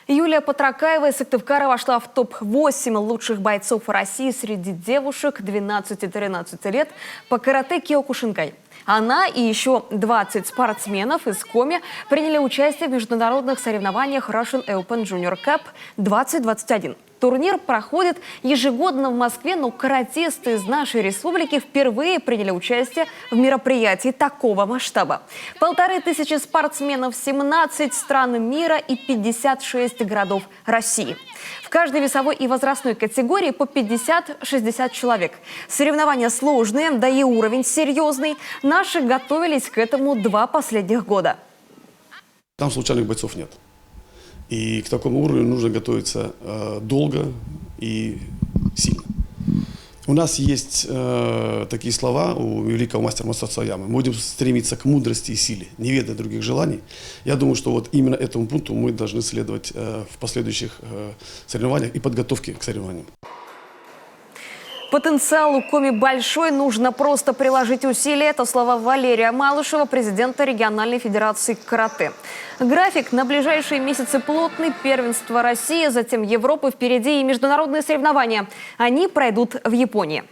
Юлия Патракаева из Сыктывкара вошла в топ-8 лучших бойцов России среди девушек 12-13 лет по карате Киокушинкай. Она и еще 20 спортсменов из Коми приняли участие в международных соревнованиях Russian Open Junior Cup 2021. Турнир проходит ежегодно в Москве, но каратисты из нашей республики впервые приняли участие в мероприятии такого масштаба. 1500 спортсменов, 17 стран мира и 56 городов России. В каждой весовой и возрастной категории по 50-60 человек. Соревнования сложные, да и уровень серьезный. Наши готовились к этому 2 последних года. Там случайных бойцов нет. И к такому уровню нужно готовиться долго и сильно. У нас есть такие слова у великого мастера Масацу Аяма. Мы будем стремиться к мудрости и силе, не ведая других желаний. Я думаю, что вот именно этому пункту мы должны следовать в последующих соревнованиях и подготовке к соревнованиям. Потенциал у Коми большой, нужно просто приложить усилия. Это слова Валерия Малышева, президента региональной федерации карате. График на ближайшие месяцы плотный. Первенство России, затем Европы, впереди и международные соревнования. Они пройдут в Японии.